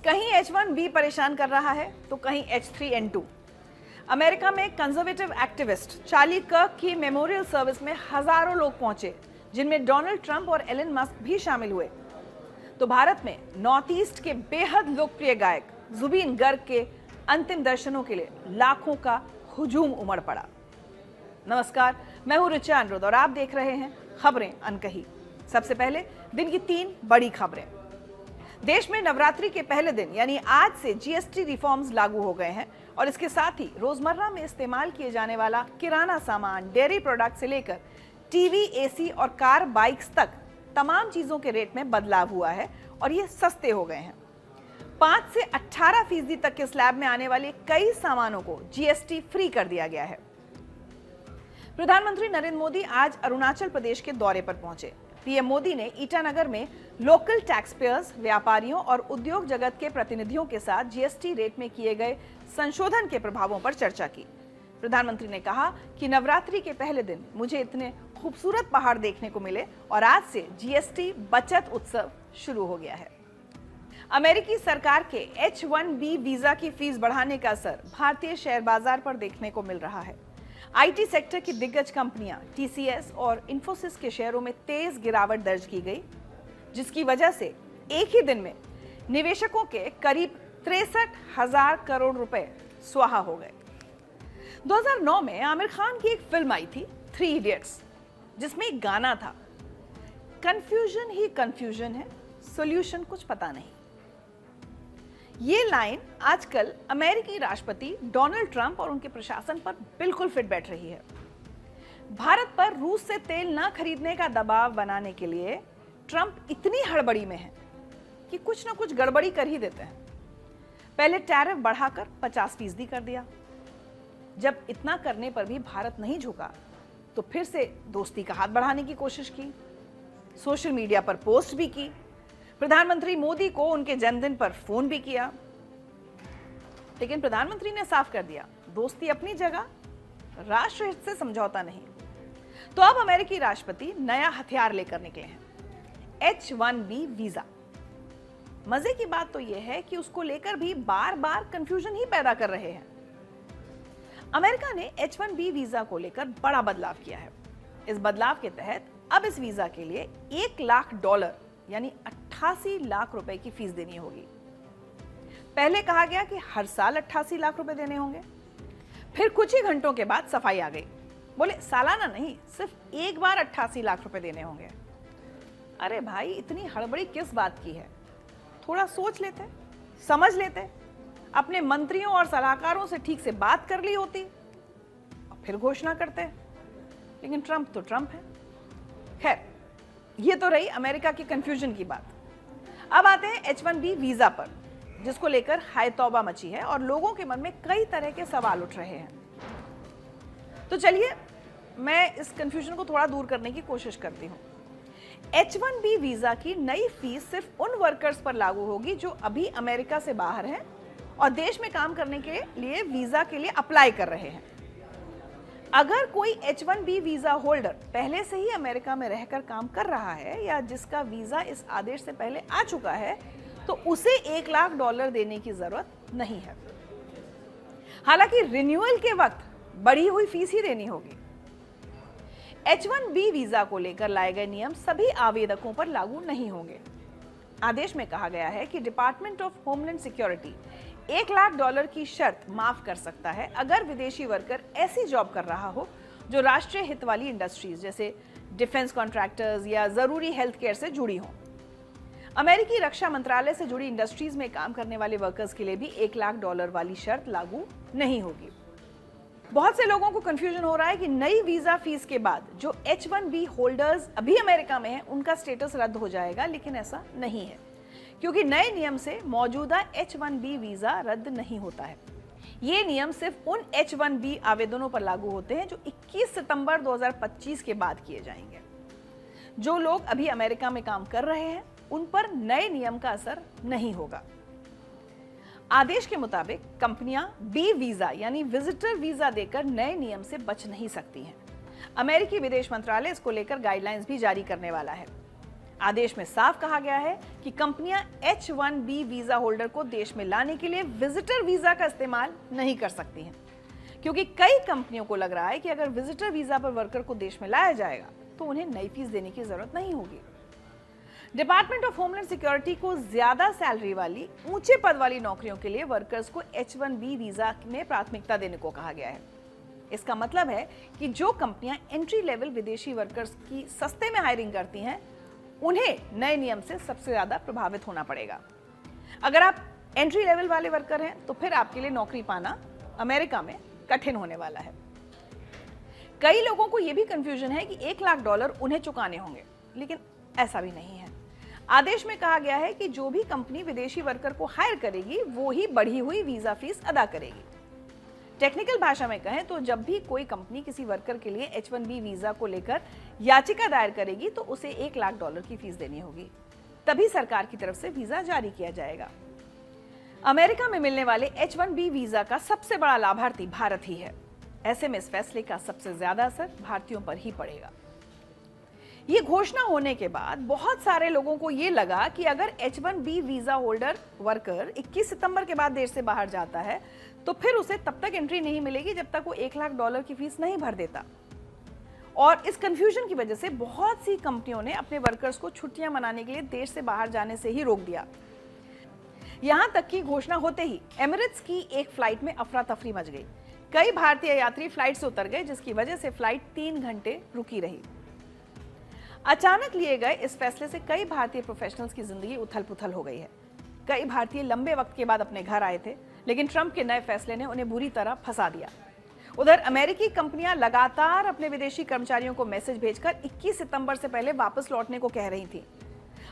कहीं H1B परेशान कर रहा है तो कहीं H3N2। अमेरिका में कंजर्वेटिव एक्टिविस्ट चार्ली कर्क की मेमोरियल सर्विस में हजारों लोग पहुंचे, जिनमें डोनाल्ड ट्रंप और एलन मस्क भी शामिल हुए। तो भारत में नॉर्थ ईस्ट के बेहद लोकप्रिय गायक जुबीन गर्ग के अंतिम दर्शनों के लिए लाखों का हुजूम उमड़ पड़ा। नमस्कार, मैं हूं ऋचा अनिरुद्ध और आप देख रहे हैं खबरें अनकही। सबसे पहले दिन की 3 बड़ी खबरें। देश में नवरात्रि के पहले दिन यानी आज से जीएसटी रिफॉर्म्स लागू हो गए हैं और इसके साथ ही रोजमर्रा में इस्तेमाल किए जाने वाला किराना सामान, डेयरी प्रोडक्ट से लेकर टीवी, एसी और कार, बाइक्स तक तमाम चीजों के रेट में बदलाव हुआ है और ये सस्ते हो गए हैं। 5 से 18% तक के स्लैब में आने वाले कई सामानों को जीएसटी फ्री कर दिया गया है। प्रधानमंत्री नरेंद्र मोदी आज अरुणाचल प्रदेश के दौरे पर पहुंचे। पीएम मोदी ने ईटानगर में लोकल टैक्स पेयर्स, व्यापारियों और उद्योग जगत के प्रतिनिधियों के साथ जीएसटी रेट में किए गए संशोधन के प्रभावों पर चर्चा की। प्रधानमंत्री ने कहा कि नवरात्रि के पहले दिन मुझे इतने खूबसूरत पहाड़ देखने को मिले और आज से जीएसटी बचत उत्सव शुरू हो गया है। अमेरिकी सरकार के H1B वीजा की फीस बढ़ाने का असर भारतीय शेयर बाजार पर देखने को मिल रहा है। आईटी सेक्टर की दिग्गज कंपनियां टीसीएस और इंफोसिस के शेयरों में तेज गिरावट दर्ज की गई, जिसकी वजह से एक ही दिन में निवेशकों के करीब 63,000 करोड़ रुपए स्वाहा हो गए। 2009 में आमिर खान की एक फिल्म आई थी 3 इडियट्स, जिसमें एक गाना था, कंफ्यूजन ही कंफ्यूजन है, सॉल्यूशन कुछ पता नहीं। ये लाइन आजकल अमेरिकी राष्ट्रपति डोनाल्ड ट्रंप और उनके प्रशासन पर बिल्कुल फिट बैठ रही है। भारत पर रूस से तेल न खरीदने का दबाव बनाने के लिए ट्रंप इतनी हड़बड़ी में है कि कुछ न कुछ गड़बड़ी कर ही देते हैं। पहले टैरिफ बढ़ाकर 50% कर दिया। जब इतना करने पर भी भारत नहीं झुका तो फिर से दोस्ती का हाथ बढ़ाने की कोशिश की, सोशल मीडिया पर पोस्ट भी की, प्रधानमंत्री मोदी को उनके जन्मदिन पर फोन भी किया। लेकिन प्रधानमंत्री ने साफ कर दिया, दोस्ती अपनी जगह, राष्ट्र हित से समझौता नहीं। तो अब अमेरिकी राष्ट्रपति नया हथियार लेकर निकले हैं, H1B वीजा। मजे की बात तो यह है कि उसको लेकर भी बार बार कंफ्यूजन ही पैदा कर रहे हैं। अमेरिका ने H1B वीजा को लेकर बड़ा बदलाव किया है। इस बदलाव के तहत अब इस वीजा के लिए $1 लाख यानी 88 लाख रुपए की फीस देनी होगी। पहले कहा गया कि हर साल 88 लाख रुपए देने होंगे। फिर कुछ ही घंटों के बाद सफाई आ गई, बोले सालाना नहीं, सिर्फ एक बार 88 लाख रुपए देने होंगे। अरे भाई, इतनी हड़बड़ी किस बात की है? थोड़ा सोच लेते, समझ लेते, अपने मंत्रियों और सलाहकारों से ठीक से बात कर ली होती और फिर घोषणा करते। लेकिन ट्रंप तो ट्रंप है। खैर, ये तो रही अमेरिका की कंफ्यूजन की बात। अब आते हैं H1B वीजा पर, जिसको लेकर हाय तौबा मची है और लोगों के मन में कई तरह के सवाल उठ रहे हैं। तो चलिए मैं इस कंफ्यूजन को थोड़ा दूर करने की कोशिश करती हूँ। H1B वीजा की नई फीस सिर्फ उन वर्कर्स पर लागू होगी जो अभी अमेरिका से बाहर हैं और देश में काम करने के लिए वीजा के लिए अप्लाई कर रहे हैं। अगर कोई H1B वीजा होल्डर पहले से ही अमेरिका में रहकर काम कर रहा है या जिसका वीजा इस आदेश से पहले आ चुका है, तो उसे $1 लाख देने की जरूरत नहीं है। हालांकि रिन्यूअल के वक्त बढ़ी हुई फीस ही देनी होगी। H1B वीजा को लेकर लाए गए नियम सभी आवेदकों पर लागू नहीं होंगे। आदेश में कहा गया है कि department of homeland security $1 lakh की शर्त माफ कर सकता है अगर विदेशी वर्कर ऐसी जॉब कर रहा हो जो राष्ट्रीय हित वाली इंडस्ट्रीज जैसे डिफेंस कॉन्ट्रैक्टर्स या जरूरी हेल्थ केयर से जुड़ी हो। अमेरिकी रक्षा मंत्रालय से जुड़ी इंडस्ट्रीज में काम करने वाले वर्कर्स के लिए भी $1 लाख वाली शर्त लागू नहीं होगी। बहुत से लोगों को कंफ्यूजन हो रहा है कि नई वीजा फीस के बाद जो H1B होल्डर्स अभी अमेरिका में हैं, उनका स्टेटस रद्द हो जाएगा, लेकिन ऐसा नहीं है, क्योंकि नए नियम से मौजूदा H1B वीजा रद्द नहीं होता है। ये नियम सिर्फ उन H1B आवेदनों पर लागू होते हैं जो 21 सितंबर 2025 के बाद किए जाएंगे। जो लोग अभी अमेरिका में काम कर रहे हैं, उन पर नए नियम का असर नहीं होगा। आदेश के मुताबिक कंपनियां B वीजा यानी विजिटर वीजा देकर नए नियम से बच नहीं सकती हैं। अमेरिकी विदेश मंत्रालय इसको लेकर गाइडलाइंस भी जारी करने वाला है। आदेश में साफ कहा गया है कि कंपनियां H-1B वीजा होल्डर को देश में लाने के लिए विजिटर वीजा का इस्तेमाल नहीं कर सकती हैं, क्योंकि कई कंपनियों को लग रहा है कि अगर विजिटर वीजा पर वर्कर को देश में लाया जाएगा तो उन्हें नई फीस देने की जरूरत नहीं होगी। डिपार्टमेंट ऑफ होमलैंड सिक्योरिटी को ज्यादा सैलरी वाली ऊंचे पद वाली नौकरियों के लिए वर्कर्स को H-1B वीजा में प्राथमिकता देने को कहा गया है। इसका मतलब है कि जो कंपनियां एंट्री लेवल विदेशी वर्कर्स की सस्ते में हायरिंग करती हैं, उन्हें नए नियम से सबसे ज्यादा प्रभावित होना पड़ेगा। अगर आप एंट्री लेवल वाले वर्कर हैं तो फिर आपके लिए नौकरी पाना अमेरिका में कठिन होने वाला है। कई लोगों को यह भी कंफ्यूजन है कि $1 लाख उन्हें चुकाने होंगे, लेकिन ऐसा भी नहीं है। आदेश में कहा गया है कि जो भी कंपनी विदेशी वर्कर को हायर करेगी वो ही बढ़ी हुई वीजा फीस अदा करेगी। टेक्निकल भाषा में कहें तो जब भी कोई कंपनी किसी वर्कर के लिए H-1B वीजा को लेकर याचिका दायर करेगी तो उसे $1 लाख की फीस देनी होगी, तभी सरकार की तरफ से वीजा जारी किया जाएगा। अमेरिका में मिलने वाले H-1B वीजा का सबसे बड़ा लाभार्थी भारत ही है। ऐसे में इस फैसले का सबसे ज्यादा असर भारतीयों पर ही पड़ेगा। ये घोषणा होने के बाद बहुत सारे लोगों को ये लगा कि अगर H-1B वीजा होल्डर वर्कर 21 सितंबर के बाद देश से बाहर जाता है तो फिर उसे तब तक एंट्री नहीं मिलेगी जब तक वो $1 लाख की फीस नहीं भर देता। और इस कंफ्यूजन की वजह से बहुत सी कंपनियों ने अपने वर्कर्स को छुट्टियां मनाने के लिए देश से बाहर जाने से ही रोक दिया। यहां तक कि घोषणा होते ही एमिरेट्स की एक फ्लाइट में अफरा तफरी मच गई। कई भारतीय यात्री फ्लाइट से उतर गए, जिसकी वजह से फ्लाइट 3 घंटे रुकी रही। अचानक लिए गए इस फैसले से कई भारतीय प्रोफेशनल्स की जिंदगी उथल पुथल हो गई है। कई भारतीय लंबे वक्त के बाद अपने घर आए थे, लेकिन ट्रंप के नए फैसले ने उन्हें बुरी तरह फंसा दिया। उधर अमेरिकी कंपनियां लगातार अपने विदेशी कर्मचारियों को मैसेज भेजकर 21 सितंबर से पहले वापस लौटने को कह रही थी।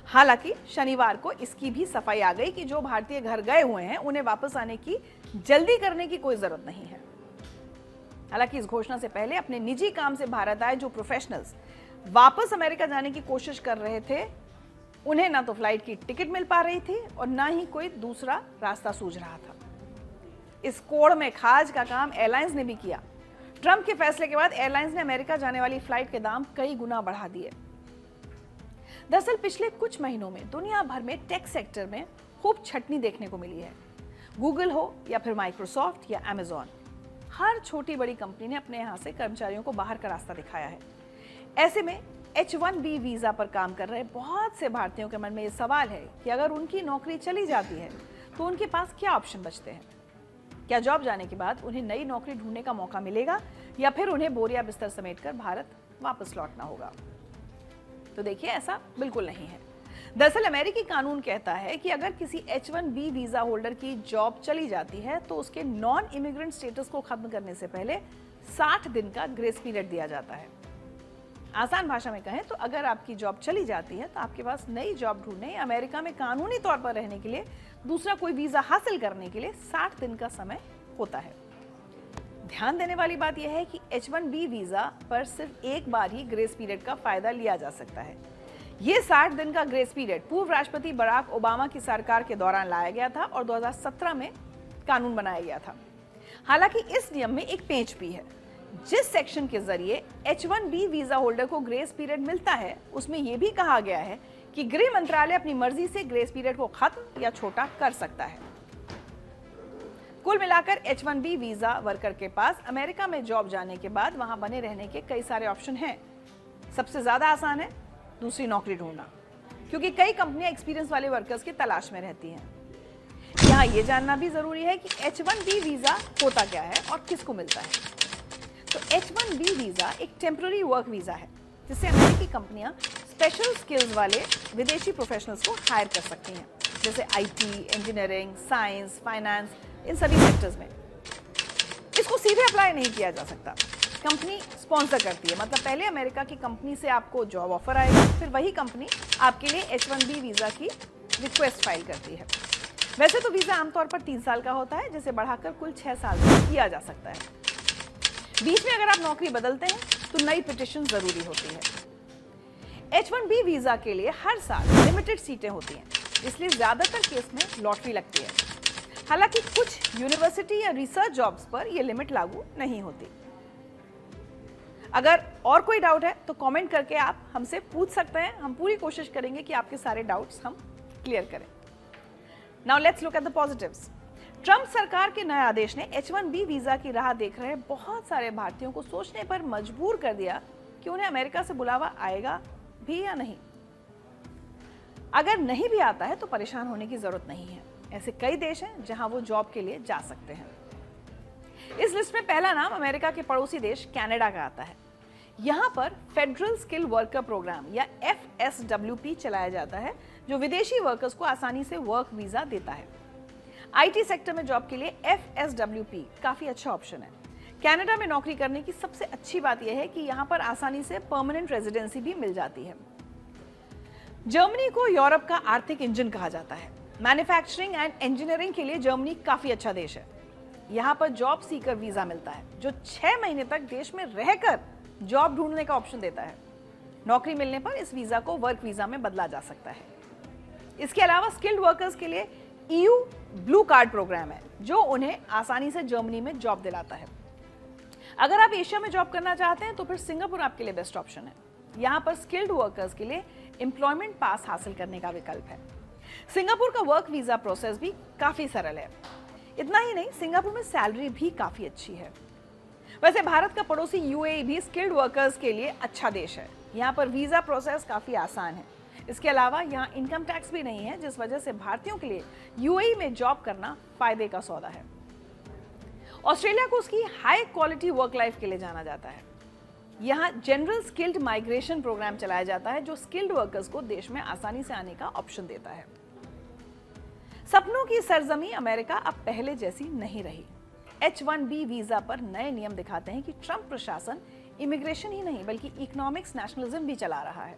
हालांकि शनिवार को इसकी भी सफाई आ गई कि जो भारतीय घर गए हुए हैं उन्हें वापस आने की जल्दी करने की कोई जरूरत नहीं है। हालांकि इस घोषणा से पहले अपने निजी काम से भारत आए जो प्रोफेशनल्स वापस अमेरिका जाने की कोशिश कर रहे थे, उन्हें ना तो फ्लाइट की टिकट मिल पा रही थी और ना ही कोई दूसरा रास्ता सूझ रहा था। इस कोड़ में खाज का काम एयरलाइंस ने भी किया। ट्रंप के फैसले के बाद एयरलाइंस ने अमेरिका जाने वाली फ्लाइट के दाम कई गुना बढ़ा दिए। दरअसल पिछले कुछ महीनों में दुनिया भर में टेक सेक्टर में खूब छटनी देखने को मिली है। गूगल हो या फिर माइक्रोसॉफ्ट या अमेजॉन, हर छोटी बड़ी कंपनी ने अपने यहां से कर्मचारियों को बाहर का रास्ता दिखाया है। ऐसे में H-1B वीजा पर काम कर रहे बहुत से भारतीयों के मन में ये सवाल है कि अगर उनकी नौकरी चली जाती है तो उनके पास क्या ऑप्शन बचते हैं। क्या जॉब जाने के बाद उन्हें नई नौकरी ढूंढने का मौका मिलेगा या फिर उन्हें बोरिया बिस्तर समेटकर भारत वापस लौटना होगा? तो देखिए, ऐसा बिल्कुल नहीं है। दरअसल अमेरिकी कानून कहता है कि अगर किसी H-1B वीजा होल्डर की जॉब चली जाती है तो उसके नॉन इमिग्रेंट स्टेटस को खत्म करने से पहले 60 दिन का ग्रेस पीरियड दिया जाता है। आसान भाषा में कहें तो अगर आपकी जॉब चली जाती है तो आपके पास नई जॉब ढूंढने या अमेरिका में कानूनी तौर पर रहने के लिए दूसरा कोई वीजा हासिल करने के लिए 60 दिन का समय होता है। ध्यान देने वाली बात यह है कि H-1B वीजा पर सिर्फ एक बार ही ग्रेस पीरियड का फायदा लिया जा सकता है। ये 60 दिन का ग्रेस पीरियड पूर्व राष्ट्रपति बराक ओबामा की सरकार के दौरान लाया गया था और 2017 में कानून बनाया गया था। हालांकि इस नियम में एक पेंच भी है। जिस सेक्शन के जरिए H-1B वीजा होल्डर को ग्रेस पीरियड मिलता है, उसमें यह भी कहा गया है कि गृह मंत्रालय अपनी मर्जी से ग्रेस पीरियड को खत्म या छोटा कर सकता है। कुल मिलाकर H-1B वीजा वर्कर के पास अमेरिका में जॉब जाने के बाद वहां बने रहने के कई सारे ऑप्शन हैं। सबसे ज्यादा आसान है दूसरी नौकरी ढूंढना, क्योंकि कई कंपनियां एक्सपीरियंस वाले वर्कर्स की तलाश में रहती हैं। यहाँ ये जानना भी जरूरी है कि H-1B वीजा होता क्या है और किसको मिलता है। तो H-1B वीजा एक टेम्पररी वर्क वीजा है जिससे अमेरिकी कंपनियां स्पेशल स्किल्स वाले विदेशी प्रोफेशनल्स को हायर कर सकती हैं, जैसे IT, इंजीनियरिंग, साइंस, फाइनेंस, इन सभी सेक्टर्स में। इसको सीधे अप्लाई नहीं किया जा सकता, कंपनी स्पॉन्सर करती है। मतलब पहले अमेरिका की कंपनी से आपको जॉब ऑफर आएगा, फिर वही कंपनी आपके लिए H-1B वीजा की रिक्वेस्ट फाइल करती है। वैसे तो वीजा आमतौर पर 3 साल का होता है, जिसे बढ़ाकर कुल 6 साल तक किया जा सकता है। बीच में अगर आप नौकरी बदलते हैं तो नई पिटीशन जरूरी होती है। H-1B वीजा के लिए हर साल लिमिटेड सीटें होती हैं, इसलिए ज्यादातर केस में लॉटरी लगती है। हालांकि कुछ यूनिवर्सिटी या रिसर्च जॉब्स पर यह लिमिट लागू नहीं होती। अगर और कोई डाउट है तो कमेंट करके आप हमसे पूछ सकते हैं। हम पूरी कोशिश करेंगे कि आपके सारे डाउट्स हम क्लियर करें। Now let's look at the positives. Trump सरकार के नए आदेश ने H1B वीजा की राह देख रहे बहुत सारे भारतीयों को सोचने पर मजबूर कर दिया कि उन्हें अमेरिका से बुलावा आएगा भी या नहीं। अगर नहीं भी आता है तो परेशान होने की जरूरत नहीं है। ऐसे कई देश हैं जहां वो जॉब के लिए जा सकते हैं। इस लिस्ट में पहला नाम अमेरिका के पड़ोसी देश कनाडा का आता है। यहां पर फेडरल स्किल वर्कर प्रोग्राम या FSWP चलाया जाता है, जो विदेशी वर्कर्स को आसानी से वर्क वीजा देता है। IT सेक्टर में जॉब के लिए FSWP काफी अच्छा ऑप्शन है। कनाडा में नौकरी करने की सबसे अच्छी बात यह है कि यहां पर आसानी से परमानेंट रेजिडेंसी भी मिल जाती है। जर्मनी को यूरोप का आर्थिक इंजन कहा जाता है। मैन्युफैक्चरिंग एंड इंजीनियरिंग के लिए जर्मनी काफी अच्छा देश है। यहाँ पर जॉब सीकर वीजा मिलता है, जो 6 महीने तक देश में रहकर जॉब ढूंढने का ऑप्शन देता है। नौकरी मिलने पर इस वीजा को वर्क वीजा में बदला जा सकता है। इसके अलावा स्किल्ड वर्कर्स के लिए EU ब्लू कार्ड प्रोग्राम है, जो उन्हें आसानी से जर्मनी में जॉब दिलाता है। अगर आप एशिया में जॉब करना चाहते हैं तो फिर सिंगापुर आपके लिए बेस्ट ऑप्शन है। यहाँ पर स्किल्ड वर्कर्स के लिए एम्प्लॉयमेंट पास हासिल करने का विकल्प है। सिंगापुर का वर्क वीजा प्रोसेस भी काफी सरल है। इतना ही नहीं, सिंगापुर में सैलरी भी काफी अच्छी है। वैसे भारत का पड़ोसी UAE भी स्किल्ड वर्कर्स के लिए अच्छा देश है। यहाँ पर वीजा प्रोसेस काफी आसान है। इसके अलावा यहाँ इनकम टैक्स भी नहीं है, जिस वजह से भारतीयों के लिए UAE में जॉब करना फायदे का सौदा है। ऑस्ट्रेलिया को उसकी हाई क्वालिटी वर्क लाइफ के लिए जाना जाता है। यहाँ जनरल स्किल्ड माइग्रेशन प्रोग्राम चलाया जाता है, जो स्किल्ड वर्कर्स को देश में आसानी से आने का ऑप्शन देता है। सपनों की सरजमी अमेरिका अब पहले जैसी नहीं रही। H1B वीजा पर नए नियम दिखाते हैं कि ट्रंप प्रशासन इमिग्रेशन ही नहीं बल्कि इकोनॉमिक्स नेशनलिज्म भी चला रहा है।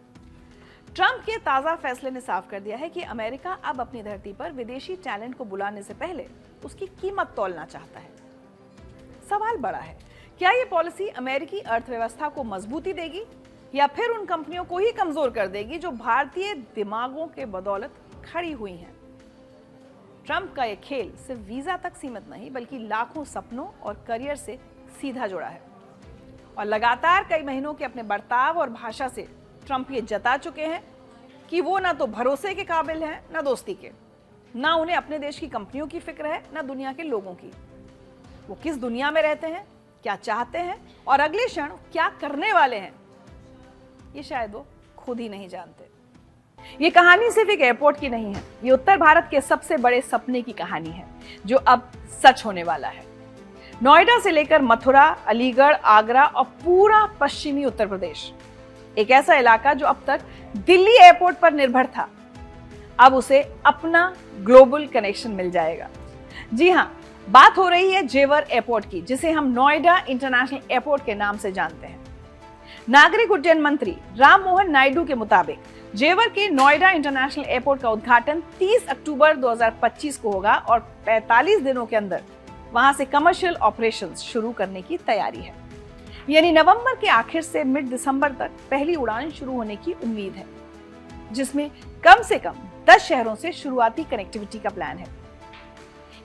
ट्रंप के ताजा फैसले ने साफ कर दिया है कि अमेरिका अब अपनी धरती पर विदेशी टैलेंट को बुलाने से पहले उसकी कीमत तौलना चाहता है। सवाल बड़ा है, क्या ये पॉलिसी अमेरिकी अर्थव्यवस्था को मजबूती देगी या फिर उन कंपनियों को ही कमजोर कर देगी जो भारतीय दिमागों के बदौलत खड़ी हुई हैं। ट्रंप का यह खेल सिर्फ वीजा तक सीमित नहीं बल्कि लाखों सपनों और करियर से सीधा जुड़ा है। और लगातार कई महीनों के अपने बर्ताव और भाषा से ट्रंप ये जता चुके हैं कि वो ना तो भरोसे के काबिल हैं, ना दोस्ती के। ना उन्हें अपने देश की कंपनियों की फिक्र है, ना दुनिया के लोगों की। वो किस दुनिया में रहते हैं, क्या चाहते हैं और अगले क्षण क्या करने वाले हैं, ये शायद वो खुद ही नहीं जानते। ये कहानी सिर्फ एक एयरपोर्ट की नहीं है, ये उत्तर भारत के सबसे बड़े सपने की कहानी है जो अब सच होने वाला है। नोएडा से लेकर मथुरा, अलीगढ़, आगरा और पूरा पश्चिमी उत्तर प्रदेश, एक ऐसा इलाका जो अब तक दिल्ली एयरपोर्ट पर निर्भर था, अब उसे अपना ग्लोबल कनेक्शन मिल जाएगा। जी हाँ, बात हो रही है जेवर एयरपोर्ट की, जिसे हम नोएडा इंटरनेशनल एयरपोर्ट के नाम से जानते हैं। नागरिक उड्डयन मंत्री राम मोहन नायडू के मुताबिक जेवर के नोएडा इंटरनेशनल एयरपोर्ट का उद्घाटन 30 अक्टूबर 2025 को होगा और 45 दिनों के अंदर वहां से कमर्शियल ऑपरेशंस शुरू करने की तैयारी है। यानी नवंबर के आखिर से मिड दिसंबर तक पहली उड़ान शुरू होने की उम्मीद है, जिसमें कम से कम 10 शहरों से शुरुआती कनेक्टिविटी का प्लान है।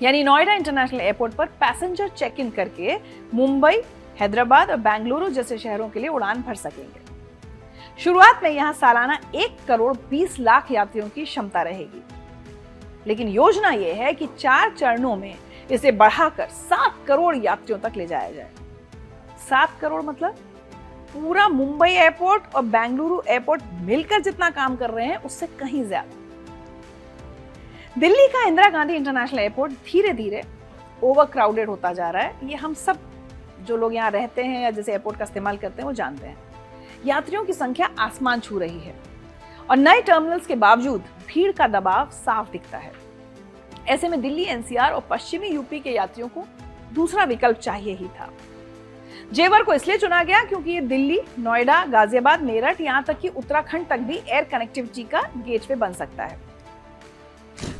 यानी नोएडा इंटरनेशनल एयरपोर्ट पर पैसेंजर चेक इन करके मुंबई, हैदराबाद और बेंगलुरु जैसे शहरों के लिए उड़ान भर सकेंगे। शुरुआत में यहां सालाना 1 करोड़ 20 लाख यात्रियों की क्षमता रहेगी, लेकिन योजना यह है कि 4 चरणों में इसे बढ़ाकर 7 करोड़ यात्रियों तक ले जाया जाए। 7 करोड़ मतलब पूरा मुंबई एयरपोर्ट और बेंगलुरु एयरपोर्ट मिलकर जितना काम कर रहे हैं उससे कहीं ज्यादा। दिल्ली का इंदिरा गांधी इंटरनेशनल एयरपोर्ट धीरे धीरे ओवर क्राउडेड होता जा रहा है। ये हम सब जो लोग यहाँ रहते हैं या जैसे एयरपोर्ट का इस्तेमाल करते हैं वो जानते हैं। यात्रियों की संख्या आसमान छू रही है और नए टर्मिनल्स के बावजूद भीड़ का दबाव साफ दिखता है। ऐसे में दिल्ली NCR और पश्चिमी यूपी के यात्रियों को दूसरा विकल्प चाहिए ही था। जेवर को इसलिए चुना गया क्योंकि ये दिल्ली, नोएडा, गाजियाबाद, मेरठ, यहाँ तक कि उत्तराखंड तक भी एयर कनेक्टिविटी का गेटवे बन सकता है।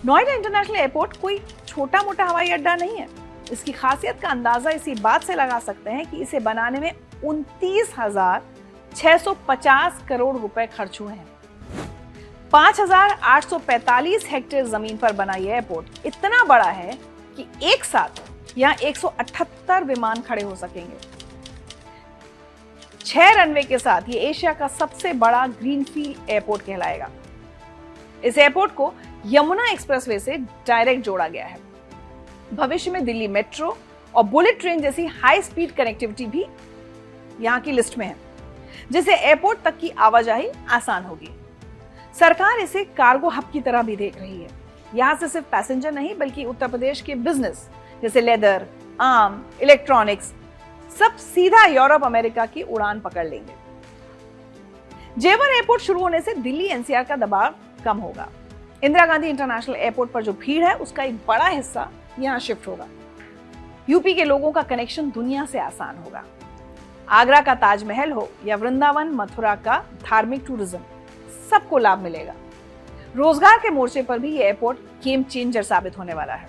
नोएडा इंटरनेशनल एयरपोर्ट कोई छोटा मोटा हवाई अड्डा नहीं है। इसकी खासियत का अंदाजा इसी बात से लगा सकते हैं कि इसे बनाने में 29,650 करोड़ रुपए खर्च हुए हैं। 5,845 हेक्टेयर जमीन पर बना यह एयरपोर्ट इतना बड़ा है कि एक साथ यहाँ 178 विमान खड़े हो सकेंगे। 6 रनवे के साथ ये एशिया का सबसे बड़ा ग्रीनफील्ड एयरपोर्ट कहलाएगा। इस एयरपोर्ट को यमुना एक्सप्रेसवे से डायरेक्ट जोड़ा गया है। भविष्य में दिल्ली मेट्रो और बुलेट ट्रेन जैसी हाई स्पीड कनेक्टिविटी भी यहाँ की लिस्ट में है, जिससे एयरपोर्ट तक की आवाजाही आसान होगी। सरकार इसे कार्गो हब की तरह भी देख रही है। यहाँ से सिर्फ पैसेंजर नहीं बल्कि उत्तर प्रदेश के बिजनेस जैसे लेदर, आम, इलेक्ट्रॉनिक्स सब सीधा यूरोप अमेरिका की उड़ान पकड़ लेंगे। जेवर एयरपोर्ट शुरू होने से दिल्ली एनसीआर का दबाव कम होगा। इंदिरा गांधी इंटरनेशनल एयरपोर्ट पर जो भीड़ है उसका एक बड़ा हिस्सा यहाँ शिफ्ट होगा। यूपी के लोगों का कनेक्शन दुनिया से आसान होगा। आगरा का ताजमहल हो या वृंदावन मथुरा का धार्मिक टूरिज्म, सबको लाभ मिलेगा। रोजगार के मोर्चे पर भी ये एयरपोर्ट गेम चेंजर साबित होने वाला है।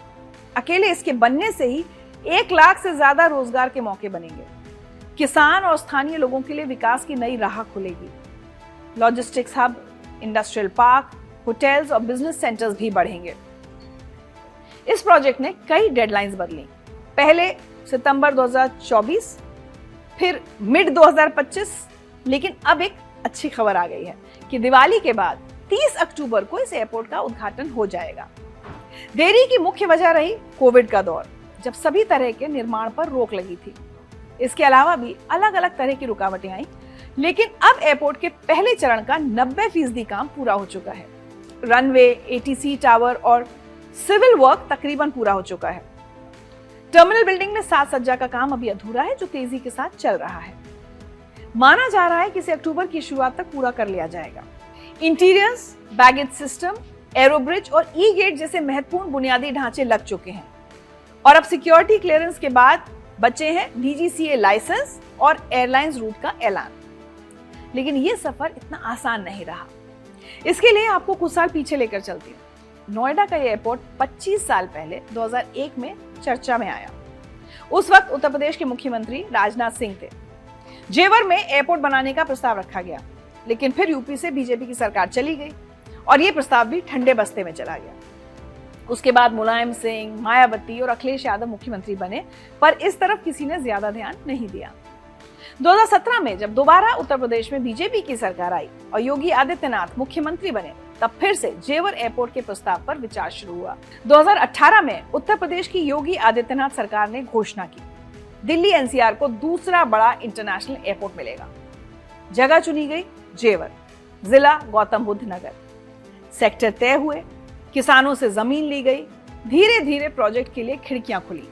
अकेले इसके बनने से ही 1 लाख से ज्यादा रोजगार के मौके बनेंगे। किसान और स्थानीय लोगों के लिए विकास की नई राह खुलेगी। Logistics hub, industrial park, hotels और बिजनेस सेंटर्स भी बढ़ेंगे। इस प्रोजेक्ट ने कई डेडलाइंस बदली। पहले सितंबर 2024, फिर मिड 2025, लेकिन अब एक अच्छी खबर आ गई है कि दिवाली के बाद 30 अक्टूबर को इस एयरपोर्ट का उद्घाटन हो जाएगा। देरी की मुख्य वजह रही कोविड का दौर, जब सभी तरह के निर्माण पर रोक लगी थी। इसके अलावा भी अलग अलग तरह की रुकावटें आई, लेकिन अब एयरपोर्ट के पहले चरण का 90% काम पूरा हो चुका है। रनवे, एटीसी टावर और सिविल वर्क तकरीबन पूरा हो चुका है। टर्मिनल बिल्डिंग में 7 सज्जा का काम अभी अधूरा है, जो तेजी के साथ चल रहा है। माना जा रहा है कि इसे अक्टूबर की शुरुआत तक पूरा कर लिया जाएगा। इंटीरियर्स, बैगेज सिस्टम, एरोब्रिज और ई गेट जैसे महत्वपूर्ण बुनियादी ढांचे लग चुके हैं और अब सिक्योरिटी क्लियरेंस के बाद बचे हैं डीजीसीए लाइसेंस और एयरलाइंस रूट का ऐलान। लेकिन यह सफर इतना आसान नहीं रहा। इसके लिए आपको कुछ साल पीछे लेकर चलती हूँ। नोएडा का एयरपोर्ट 25 साल पहले 2001 में चर्चा में आया। उस वक्त उत्तर प्रदेश के मुख्यमंत्री राजनाथ सिंह थे। जेवर में एयरपोर्ट बनाने का प्रस्ताव रखा गया, लेकिन फिर यूपी से बीजेपी की सरकार चली गई और ये प्रस्ताव भी ठंडे बस्ते में चला गया। उसके बाद मुलायम सिंह, मायावती और अखिलेश यादव मुख्यमंत्री बने, पर इस तरफ किसी ने ज्यादा ध्यान नहीं दिया। 2017 में जब दोबारा उत्तर प्रदेश में बीजेपी की सरकार आई और योगी आदित्यनाथ मुख्यमंत्री बने, तब फिर से जेवर एयरपोर्ट के प्रस्ताव पर विचार शुरू हुआ। 2018 में उत्तर प्रदेश की योगी आदित्यनाथ सरकार ने घोषणा की, दिल्ली एनसीआर को दूसरा बड़ा इंटरनेशनल एयरपोर्ट मिलेगा। जगह चुनी गई जेवर, जिला गौतम बुद्ध नगर। सेक्टर तय हुए, किसानों से जमीन ली गई। धीरे धीरे प्रोजेक्ट के लिए खिड़कियां खुली।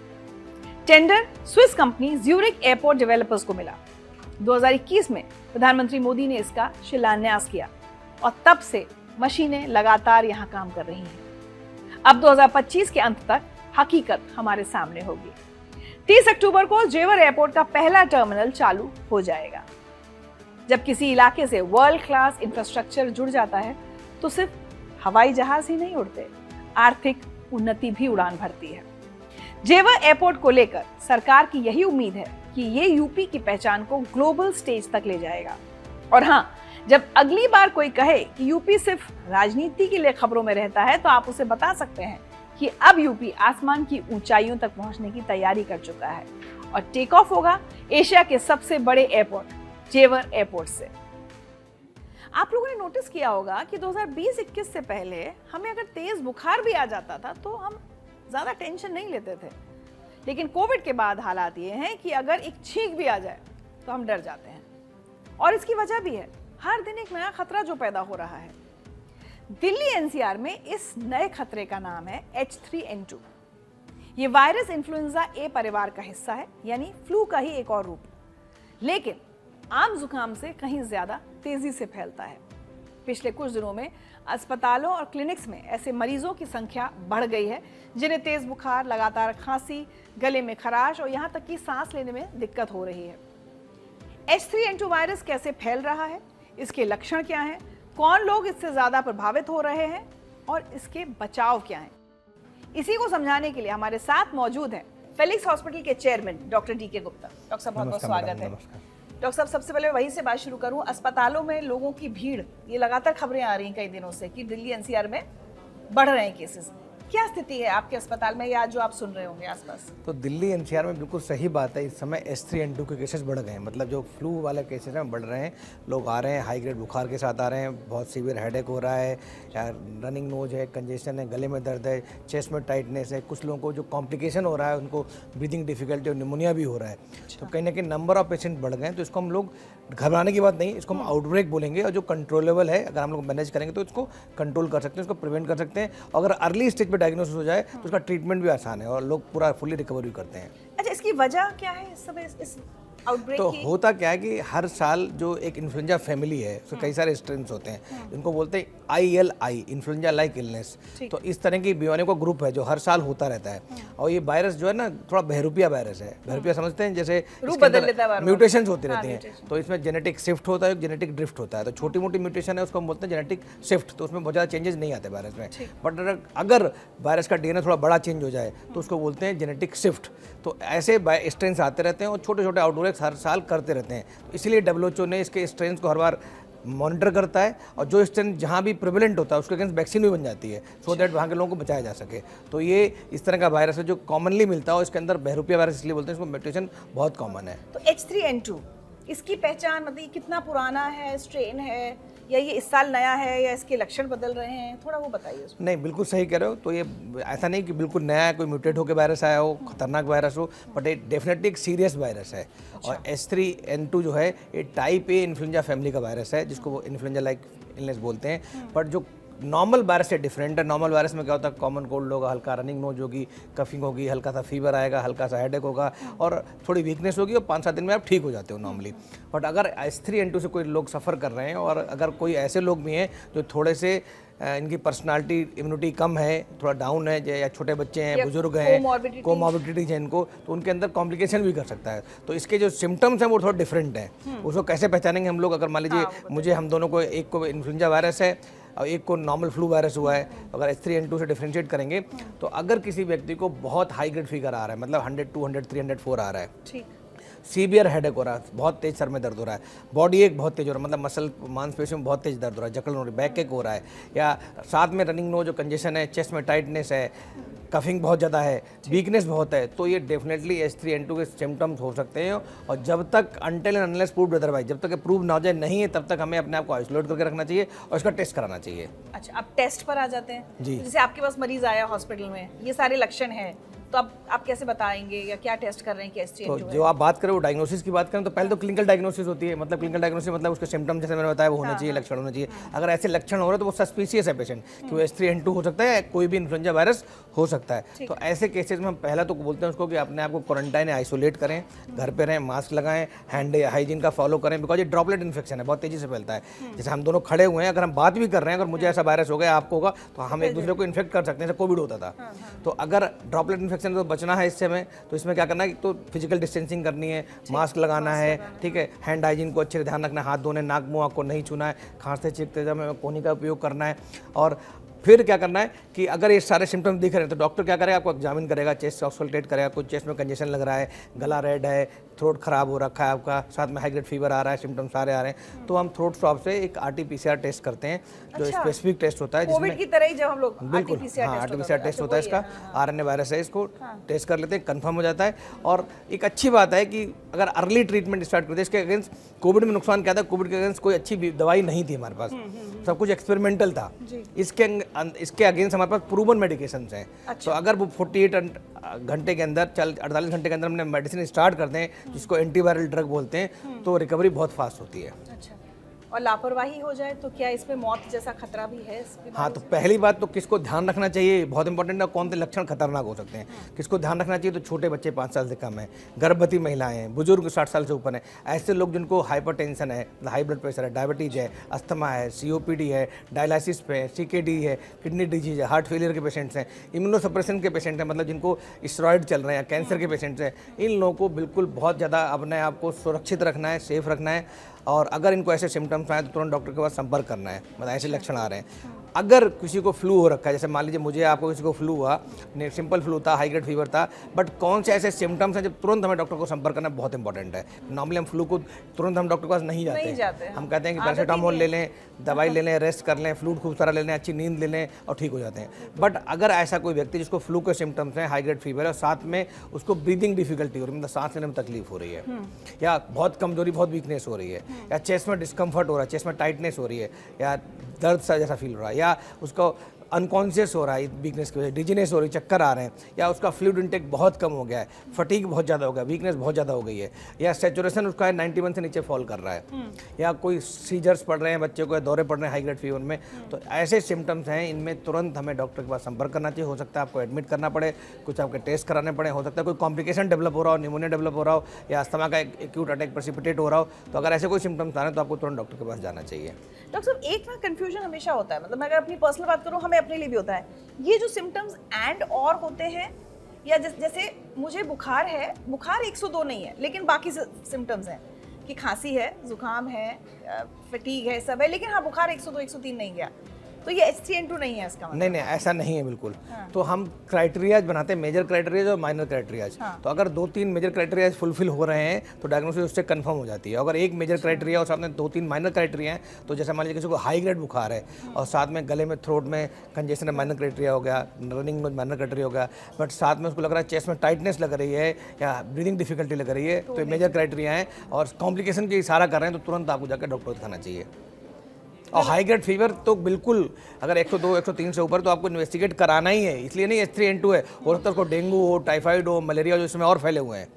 Tender Swiss company Zurich airport developers को मिला। 2021 में प्रधानमंत्री मोदी ने इसका शिलान्यास किया और तब से मशीनें लगातार यहां काम कर रही हैं। अब 2025 के अंत तक हकीकत हमारे सामने होगी। 30 अक्टूबर को जेवर एयरपोर्ट का पहला टर्मिनल चालू हो जाएगा। जब किसी इलाके से वर्ल्ड क्लास इंफ्रास्ट्रक्चर जुड़ जाता है तो सिर्फ हवाई जहाज ही नहीं उड़ते, आर्थिक उन्नति भी उड़ान भरती है। जेवर एयरपोर्ट को लेकर सरकार की यही उम्मीद है कि ये यूपी की पहचान को ग्लोबल स्टेज तक ले जाएगा। और हाँ, जब अगली बार कोई कहे कि यूपी सिर्फ राजनीति के लिए खबरों में रहता है, तो आप उसे बता सकते हैं कि अब यूपी आसमान की ऊंचाइयों तक पहुंचने की तैयारी कर चुका है और टेक ऑफ होगा एशिया के सबसे बड़े एयरपोर्ट जेवर एयरपोर्ट से। आप लोगों ने नोटिस किया होगा कि 2020-21 से पहले हमें अगर तेज बुखार भी आ जाता था तो हम ज्यादा टेंशन नहीं लेते थे, लेकिन कोविड के बाद हालात ये हैं कि अगर एक छींक भी आ जाए तो हम डर जाते हैं। और इसकी वजह भी है, हर दिन एक नया खतरा जो पैदा हो रहा है। दिल्ली एनसीआर में इस नए खतरे का नाम है H3N2। ये वायरस इन्फ्लुएंजा ए परिवार का हिस्सा है, यानी फ्लू का ही एक और रूप, लेकिन आम जुकाम से कहीं ज्यादा तेजी से फैलता है। पिछले कुछ दिनों में अस्पतालों और क्लिनिक्स में ऐसे मरीजों की संख्या बढ़ गई है जिन्हें तेज बुखार, लगातार खांसी, गले में खराश और यहाँ तक कि सांस लेने में दिक्कत हो रही है। H3N2 वायरस कैसे फैल रहा है, इसके लक्षण क्या हैं, कौन लोग इससे ज्यादा प्रभावित हो रहे हैं और इसके बचाव क्या हैं, इसी को समझाने के लिए हमारे साथ मौजूद हैं फेलिक्स हॉस्पिटल के चेयरमैन डॉक्टर डी के गुप्ता। डॉक्टर साहब, बहुत बहुत स्वागत है। डॉक्टर साहब, सबसे पहले वहीं से बात शुरू करूं, अस्पतालों में लोगों की भीड़, ये लगातार खबरें आ रही हैं कई दिनों से कि दिल्ली एनसीआर में बढ़ रहे हैं केसेस, क्या स्थिति है आपके अस्पताल में या जो आप सुन रहे होंगे आसपास? तो दिल्ली एनसीआर में बिल्कुल सही बात है, इस समय H3N2 के केसेस बढ़ गए हैं। मतलब जो फ्लू वाले केसेस हैं बढ़ रहे हैं, लोग आ रहे हैं हाई ग्रेड बुखार के साथ आ रहे हैं, बहुत सीवियर हेडेक हो रहा है, या रनिंग नोज है, कंजेशन है, गले में दर्द है, चेस्ट में टाइटनेस है, कुछ लोगों को जो कॉम्प्लिकेशन हो रहा है उनको ब्रीदिंग डिफिकल्टी और निमोनिया भी हो रहा है। तो कहीं ना कहीं नंबर ऑफ पेशेंट बढ़ गए हैं, तो इसको हम लोग घबराने की बात नहीं, इसको हम आउटब्रेक बोलेंगे, और जो कंट्रोलेबल है अगर हम लोग मैनेज करेंगे तो इसको कंट्रोल कर सकते हैं, इसको प्रिवेंट कर सकते हैं। अगर अर्ली स्टेज पे डायग्नोसिस हो जाए तो उसका ट्रीटमेंट भी आसान है और लोग पूरा फुली रिकवर भी करते हैं। अच्छा, इसकी वजह क्या है इस समय इस आउटब्रेक तो की? होता क्या है कि हर साल जो एक इन्फ्लुएंजा फैमिली है उसमें कई सारे स्ट्रेन्स होते हैं, इनको बोलते हैं ILI, इन्फ्लुएंजा लाइक इलनेस। तो इस तरह की बीमारियों का ग्रुप है जो हर साल होता रहता है। और ये वायरस जो है ना थोड़ा बहरूपिया वायरस है। बहरूपिया समझते हैं, जैसे म्यूटेशंस होती रहती हैं, तो इसमें जेनेटिक शिफ्ट होता है, जेनेटिक ड्रिफ्ट होता है। तो छोटी मोटी म्यूटेशन है उसको हम बोलते हैं जेनेटिक शिफ्ट, तो उसमें बहुत ज़्यादा चेंजेस नहीं आते वायरस में। बट अगर वायरस का DNA थोड़ा बड़ा चेंज हो जाए तो उसको बोलते हैं जेनेटिक शिफ्ट। तो ऐसे स्ट्रेन्स आते रहते हैं और छोटे छोटे आउटब्रेक्स हर साल करते रहते हैं। तो इसीलिए WHO ने इसके स्ट्रेन्स को हर बार मॉनिटर करता है, और जो स्ट्रेन जहाँ भी प्रिवेलेंट होता है उसके अगेंस्ट वैक्सीन भी बन जाती है, सो दैट वहाँ के लोगों को बचाया जा सके। तो ये इस तरह का वायरस है जो कॉमनली मिलता है, और इसके अंदर बहरूपिया वायरस इसलिए बोलते हैं, इसको म्यूटेशन बहुत कॉमन है। तो H3N2 इसकी पहचान मतलब कितना पुराना है, स्ट्रेन है, या ये इस साल नया है, या इसके लक्षण बदल रहे हैं, थोड़ा वो बताइए उसमें। नहीं, बिल्कुल सही कह रहे हो। तो ये ऐसा नहीं कि बिल्कुल नया है, कोई म्यूटेट होकर वायरस आया हो, खतरनाक वायरस हो, बट ये डेफिनेटली एक सीरियस वायरस है। और H3N2 जो है ये टाइप A इन्फ्लुएंजा फैमिली का वायरस है, जिसको वो इन्फ्लुएंजा लाइक इलनेस बोलते हैं। बट जो नॉर्मल वायरस से डिफरेंट है। नॉर्मल वायरस में क्या होता है, कॉमन कोल्ड होगा, हल्का रनिंग नोज होगी, कफिंग होगी, हल्का सा फीवर आएगा, हल्का सा हेडेक होगा और थोड़ी वीकनेस होगी, और 5-7 दिन में आप ठीक हो जाते हो नॉर्मली। बट अगर H3N2 से कोई लोग सफ़र कर रहे हैं, और अगर कोई ऐसे लोग भी हैं जो थोड़े से इनकी पर्सनालिटी इम्यूनिटी कम है, थोड़ा डाउन है, या छोटे बच्चे हैं, बुजुर्ग हैं, कोमॉर्बिडिटीज हैं इनको, तो उनके अंदर कॉम्प्लिकेशन भी कर सकता है। तो इसके जो सिम्टम्स हैं वो थोड़ा डिफरेंट हैं। उसको कैसे पहचानेंगे हम लोग? अगर मान लीजिए मुझे, हम दोनों को, एक को इन्फ्लुएंजा वायरस है और एक को नॉर्मल फ्लू वायरस हुआ है, अगर H3N2 से डिफरेंशिएट करेंगे, तो अगर किसी व्यक्ति को बहुत हाई ग्रेड फीवर आ रहा है, मतलब 100, 200, 300, 4 आ रहा है, सीवियर हेडेक हो रहा है, बहुत तेज सर में दर्द हो रहा है, बॉडी एक बहुत तेज हो रहा है, मतलब मसल मांसपेशियों में बहुत तेज दर्द हो रहा है, जकड़न हो रही है, बैक एक हो रहा है, या साथ में रनिंग नो जो कंजेशन है, चेस्ट में टाइटनेस है, कफिंग बहुत ज़्यादा है, वीकनेस बहुत है, तो ये डेफिनेटली H3N2 के सिम्टम्स हो सकते हैं। और जब तक until and unless proved otherwise, जब तक प्रूव ना हो जाए नहीं है, तब तक हमें अपने आप को आइसोलेट करके रखना चाहिए और इसका टेस्ट कराना चाहिए। अच्छा, आप टेस्ट पर आ जाते हैं जी। जैसे आपके पास मरीज आया हॉस्पिटल में, ये सारे लक्षण हैं, तो अब आप कैसे बताएंगे या क्या टेस्ट कर रहे हैं कि H3N2 तो जो आप बात करें वो डायग्नोसिस की बात करें, तो पहले तो क्लिनिकल डायग्नोसिस होती है। मतलब क्लिनिकल डायग्नोसिस मतलब उसके सिम्टम जैसे मैंने बताया वो होने चाहिए, लक्षण होने चाहिए। अगर ऐसे लक्षण हो रहे हैं तो वो सस्पिशियस है पेशेंट कि वो H3N2 हो सकता है, कोई भी इन्फ्लुएंजा वायरस हो सकता है। तो ऐसे केसेस में हम पहला तो बोलते हैं उसको कि अपने आप को क्वारंटाइन या आइसोलेट करें, घर पे रहें, मास्क लगाएं, हैंड हाइजीन का फॉलो करें, बिकॉज ये ड्रॉपलेट इन्फेक्शन है, बहुत तेजी से फैलता है। जैसे हम दोनों खड़े हुए हैं, अगर हम बात भी कर रहे हैं, अगर मुझे ऐसा वायरस हो गया, आपको होगा, तो हम एक दूसरे को इन्फेक्ट कर सकते हैं, जैसे कोविड होता था। तो अगर ड्रॉपलेट इन्फेक्शन से बचना है इससे में, तो इसमें क्या करना है, तो फिजिकल डिस्टेंसिंग करनी है, मास्क लगाना है, ठीक है, हैंड हाइजीन को अच्छे से ध्यान रखना है, हाथ धोने, नाक मुंह को नहीं छूना है, खांसते छींकते समय कोहनी का उपयोग करना है। और फिर क्या करना है कि अगर ये सारे सिम्टम्स दिख रहे हैं तो डॉक्टर क्या करेगा, आपको एग्जामिन करेगा, चेस्ट ऑक्सल्टेट करेगा, कुछ चेस्ट में कंजेशन लग रहा है, गला रेड है, थ्रोट खराब हो रखा है आपका, साथ में हाई ग्रेड फीवर आ रहा है, सिम्टम्स सारे आ रहे हैं, तो हम थ्रोट स्वैब से एक RT-PCR टेस्ट करते हैं, जो स्पेसिफिक टेस्ट होता है, कोविड की तरह ही जब हम लोग बिल्कुल RT-PCR टेस्ट होता है, इसका RNA वायरस है, इसको टेस्ट कर लेते हैं, कंफर्म हो जाता है। और एक अच्छी बात है कि अगर अर्ली ट्रीटमेंट स्टार्ट करते हैं, इसके अगेंस्ट कोविड में नुकसान क्या था, कोविड के अगेंस्ट कोई अच्छी दवाई नहीं थी हमारे पास, सब कुछ एक्सपेरिमेंटल था। इसके अगेंस्ट हमारे पास प्रूवन मेडिकेशन हैं। तो अगर वो 48 घंटे के अंदर, 48 घंटे के अंदर हमने मेडिसिन स्टार्ट करते हैं, जिसको एंटीवायरल ड्रग बोलते हैं, तो रिकवरी बहुत फास्ट होती है। अच्छा, और लापरवाही हो जाए तो क्या इसमें मौत जैसा खतरा भी है? हाँ, तो पहली बात तो किसको ध्यान रखना चाहिए, बहुत इंपॉर्टेंट है, कौन से लक्षण खतरनाक हो सकते हैं, किसको ध्यान रखना चाहिए। तो छोटे बच्चे 5 साल से कम है, गर्भवती महिलाएं हैं, बुजुर्ग 60 साल से ऊपर है, ऐसे लोग जिनको हाइपरटेंशन है, हाई ब्लड प्रेशर है, डायबिटीज है, अस्थमा है, COPD है, डायलिसिस पे, CKD है, किडनी डिजीज है, हार्ट फेलियर के पेशेंट्स हैं, इम्यूनोसप्रेशन के पेशेंट हैं, मतलब जिनको स्टेरॉइड चल रहे हैं, कैंसर के पेशेंट्स हैं, इन लोगों को बिल्कुल बहुत ज़्यादा अपने आप को सुरक्षित रखना है, सेफ रखना है। और अगर इनको ऐसे सिम्टम्स आए तो तुरंत डॉक्टर के पास संपर्क करना है, मतलब ऐसे लक्षण आ रहे हैं। अगर किसी को फ्लू हो रखा है, जैसे मान लीजिए मुझे, आपको, किसी को फ्लू हुआ, सिंपल फ्लू था, हाई ग्रेड फीवर था, बट कौन से ऐसे सिम्टम्स हैं जब तुरंत हमें डॉक्टर को संपर्क करना बहुत इंपॉर्टेंट है। नॉर्मली हम फ्लू को तुरंत हम डॉक्टर के पास नहीं जाते हैं। हम कहते हैं कि पैरासीटामोल ले लें, दवाई ले लें, रेस्ट कर लें, फ्लूइड खूब सारा ले लें, अच्छी नींद ले लें और ठीक हो जाते हैं। बट अगर ऐसा कोई व्यक्ति जिसको फ्लू के सिम्टम्स हैं, हाई ग्रेड फीवर है, और साथ में उसको ब्रीदिंग डिफिकल्टी हो रही है, मतलब सांस लेने में तकलीफ हो रही है, या बहुत कमजोरी, बहुत वीकनेस हो रही है, या चेस्ट में डिस्कम्फर्ट हो रहा है, चेस्ट में टाइटनेस हो रही है, या दर्द सा जैसा फील हो रहा है, या उसको अनकॉन्शियस हो रहा है वीकनेस की वजह से, डिजीनेस हो रही है, चक्कर आ रहे हैं, या उसका फ्लूइड इंटेक बहुत कम हो गया है, फटीग बहुत ज़्यादा हो गया, वीकनेस बहुत ज़्यादा हो गई है, या सैचुरेशन उसका 91 से नीचे फॉल कर रहा है, या कोई सीजर्स पड़ रहे हैं बच्चे को, या दौरे पड़ रहे हैं हाई ग्रेड फीवर में, तो ऐसे सिम्टम्स हैं, इनमें तुरंत हमें डॉक्टर के पास संपर्क करना चाहिए। हो सकता है आपको एडमिट करना पड़े, कुछ आपके टेस्ट कराने पड़े, हो सकता है कोई कॉम्प्लिकेशन डेवलप हो रहा हो, न्यूमोनिया डेवलप हो रहा हो, या अस्थमा का एक्यूट अटैक प्रेसिपिटेट हो रहा हो। तो अगर ऐसे कोई सिम्टम्स आ रहे हैं तो आपको तुरंत डॉक्टर के पास जाना चाहिए। डॉक्टर साहब, एक ना कंफ्यूजन हमेशा होता है, मतलब मैं अगर अपनी पर्सनल बात करूँ, हमें अपने लिए भी होता है, ये जो सिम्टम्स एंड और होते हैं, या जैसे मुझे बुखार है, बुखार 102 नहीं है, लेकिन बाकी सिम्टम्स हैं कि खांसी है, जुकाम है, फटीग है, सब है, लेकिन हाँ बुखार 102 103 नहीं गया, तो ये H3N2 नहीं है इसका मतलब? नहीं, ऐसा नहीं है बिल्कुल। तो हम क्राइटेरियाज बनाते हैं, मेजर क्राइटेरियाज और माइनर क्राइटेरियाज। तो अगर 2-3 मेजर क्राइटेरियाज फुलफिल हो रहे हैं तो डायग्नोसिस उससे कंफर्म हो जाती है। अगर एक मेजर क्राइटेरिया और साथ में 2-3 माइनर क्राइटेरिया हैं, तो जैसे मान लीजिए किसी को हाई ग्रेड बुखार है और साथ में गले में, थ्रोट में कंजेशन है, माइनर क्राइटेरिया हो गया, रनिंग में माइनर क्राइटेरिया हो गया, बट साथ में उसको लग रहा है चेस्ट में टाइटनेस लग रही है या ब्रीदिंग डिफिकल्टी लग रही है, तो मेजर क्राइटेरिया है और कॉम्प्लिकेशन की इशारा कर रहे हैं, तो तुरंत आपको जाकर डॉक्टर को दिखाना चाहिए। और हाई ग्रेड फीवर तो बिल्कुल, अगर 102 103 से ऊपर तो आपको इन्वेस्टिगेट कराना ही है, इसलिए नहीं H3N2 है, हो सकता है उसको डेंगू हो, टाइफाइड हो, मलेरिया हो, जो इसमें और फैले हुए हैं,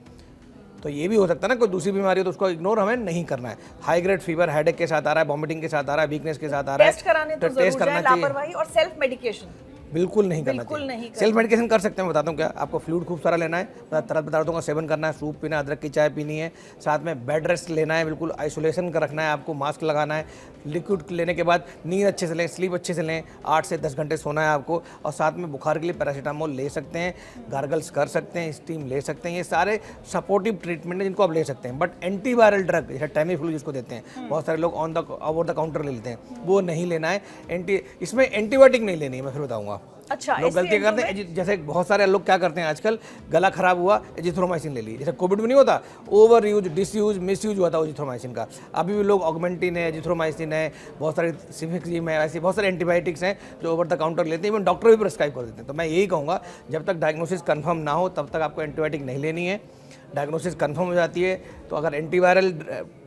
तो ये भी हो सकता है ना, कोई दूसरी बीमारी हो, तो उसको इग्नोर हमें नहीं करना है। हाई ग्रेड फीवर हेडेक के साथ आ रहा है, वॉमिटिंग के साथ आ रहा है, वीकनेस के साथ आ रहा है, टेस्ट कराने तो टेस्ट करना चाहिए। लापरवाही और सेल्फ मेडिकेशन बिल्कुल नहीं करना चाहिए। सेल्फ मेडिकेशन कर सकते हैं, बताता हूँ क्या। आपको फ्लूइड खूब सारा लेना है, तरल पदार्थों का सेवन करना है, सूप पीना है, अदरक की चाय पीनी है, साथ में बेड रेस्ट लेना है, बिल्कुल आइसोलेशन का रखना है, आपको मास्क लगाना है, लिक्विड लेने के बाद नींद अच्छे से लें, स्लीप अच्छे से लें, 8 से 10 घंटे सोना है आपको, और साथ में बुखार के लिए पैरासीटामोल ले सकते हैं, गार्गल्स कर सकते हैं, स्टीम ले सकते हैं, ये सारे सपोर्टिव ट्रीटमेंट है जिनको आप ले सकते हैं। बट एंटीवायरल ड्रग जैसे टैमीफ्लू जिसको देते हैं, बहुत सारे लोग ओवर द काउंटर ले लेते हैं, वो नहीं लेना है। इसमें एंटीबायोटिक नहीं लेनी है, मैं फिर बताऊँगा। अच्छा, लोग गलती करते हैं, जैसे बहुत सारे लोग क्या करते हैं आजकल, गला खराब हुआ, एजिथ्रोमाइसिन ले ली, जैसे कोविड में नहीं होता, ओवर यूज, डिसयूज, मिसयूज हुआ था एजिथ्रोमाइसिन का। अभी भी लोग ऑगमेंटिन है, एजिथ्रोमाइसिन है, बहुत सारे सिफिक्सिम है, ऐसे बहुत सारे एंटीबायोटिक्स हैं जो ओवर द काउंटर लेते हैं, इवन डॉक्टर भी प्रिस्क्राइब कर देते हैं। तो मैं यही कहूँगा, जब तक डायग्नोसिस कंफर्म ना हो तब तक आपको एंटीबायोटिक नहीं लेनी है। डायग्नोसिस कंफर्म हो जाती है तो अगर एंटीवायरल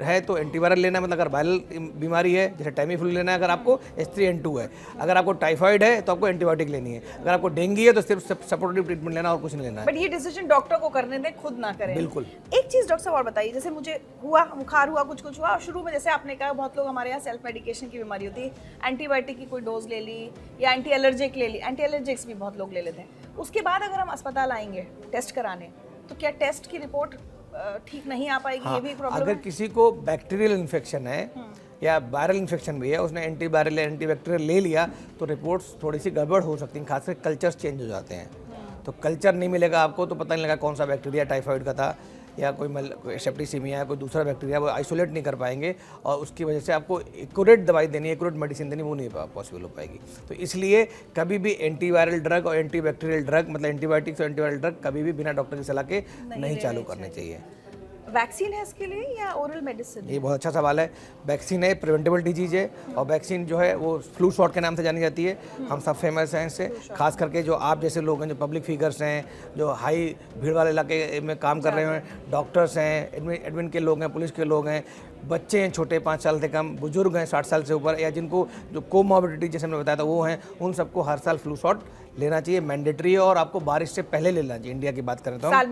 है तो एंटीवायरल लेना है, मतलब अगर वायरल बीमारी है जैसे टैमीफ्लू लेना है, अगर आपको H3N2 है, अगर आपको टाइफाइड है तो आपको एंटीबायोटिक लेनी है, अगर आपको डेंगू है तो सिर्फ सपोर्टिव ट्रीटमेंट लेना और कुछ नहीं लेना है। बट ये डिसीजन डॉक्टर को करने दें, खुद ना करें। बिल्कुल। एक चीज़ डॉक्टर साहब और बताइए, जैसे मुझे हुआ, बुखार हुआ, कुछ हुआ, और शुरू में जैसे आपने कहा बहुत लोग हमारे यहाँ सेल्फ मेडिकेशन की बीमारी होती है, एंटीबायोटिक की कोई डोज ले ली या एंटी एलर्जिक ले ली, एंटी एलर्जिक्स भी बहुत लोग ले लेते हैं। उसके बाद अगर हम अस्पताल आएंगे टेस्ट कराने, तो क्या टेस्ट की रिपोर्ट ठीक नहीं आ पाएगी? ये भी एक प्रॉब्लम है। अगर किसी को बैक्टीरियल इन्फेक्शन है या वायरल इन्फेक्शन भी है, उसने एंटीवायरल या एंटीबैक्टीरियल ले लिया, तो रिपोर्ट्स थोड़ी सी गड़बड़ हो सकती हैं, खासकर कल्चर्स चेंज हो जाते हैं। तो कल्चर नहीं मिलेगा आपको तो पता नहीं लगा कौन सा बैक्टीरिया टाइफाइड का था या कोई सेप्टिसीमिया, कोई दूसरा बैक्टीरिया, वो आइसोलेट नहीं कर पाएंगे और उसकी वजह से आपको एक्यूरेट दवाई देनी है, एक्यूरेट मेडिसिन देनी, वो नहीं पॉसिबल हो पाएगी। तो इसलिए कभी भी एंटीवायरल ड्रग और एंटीबैक्टीरियल ड्रग, मतलब एंटीबायोटिक्स और एंटीवायरल ड्रग कभी भी बिना डॉक्टर की सलाह के नहीं चालू करने चाहिए। वैक्सीन है इसके लिए या ओरल मेडिसिन? ये बहुत अच्छा सवाल है। वैक्सीन है, प्रिवेंटेबल डिजीज है, और वैक्सीन जो है वो फ्लू शॉट के नाम से जानी जाती है। हम सब फेमस हैं इससे, खास करके जो आप जैसे लोग हैं, जो पब्लिक फिगर्स हैं, जो हाई भीड़ वाले इलाके में काम कर रहे हैं, डॉक्टर्स हैं, एडमिन के लोग हैं, पुलिस के लोग हैं, बच्चे हैं छोटे 5 साल से कम, बुजुर्ग हैं 60 साल से ऊपर, या जिनको जो कोमॉर्बिडिटी जैसे हमने बताया था वो हैं, उन सबको हर साल फ्लू शॉट लेना चाहिए, मैंडेटरी है, और आपको बारिश से पहले लेना चाहिए। इंडिया की बात करें तो साल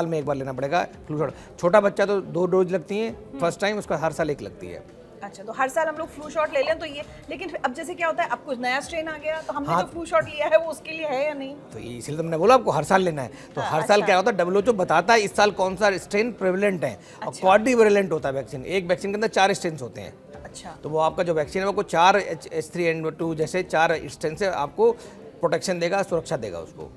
में एक बार लेना पड़ेगा फ्लू शॉट। छोटा बच्चा तो 2 डोज लगती हैं फर्स्ट टाइम, उसका हर साल 1 लगती है। अच्छा, तो हर साल हम लोग फ्लू शॉट ले लें तो ये, लेकिन अब जैसे क्या होता है, अब कुछ नया स्ट्रेन आ गया तो हमने जो फ्लू शॉट लिया है वो उसके लिए है या नहीं? तो इसलिए तो मैंने बोला आपको हर साल लेना है। तो हर साल क्या होता है, WHO बताता है इस साल कौन सा स्ट्रेन प्रेवलेंट है, और क्वाड्रिवेलेंट होता है वैक्सीन। एक वैक्सीन के अंदर 4 स्ट्रेन होते हैं। अच्छा, तो वो आपका जो वैक्सीन है वो 4 H3N2 जैसे 4 स्ट्रेन से आपको प्रोटेक्शन देगा, सुरक्षा देगा उसको।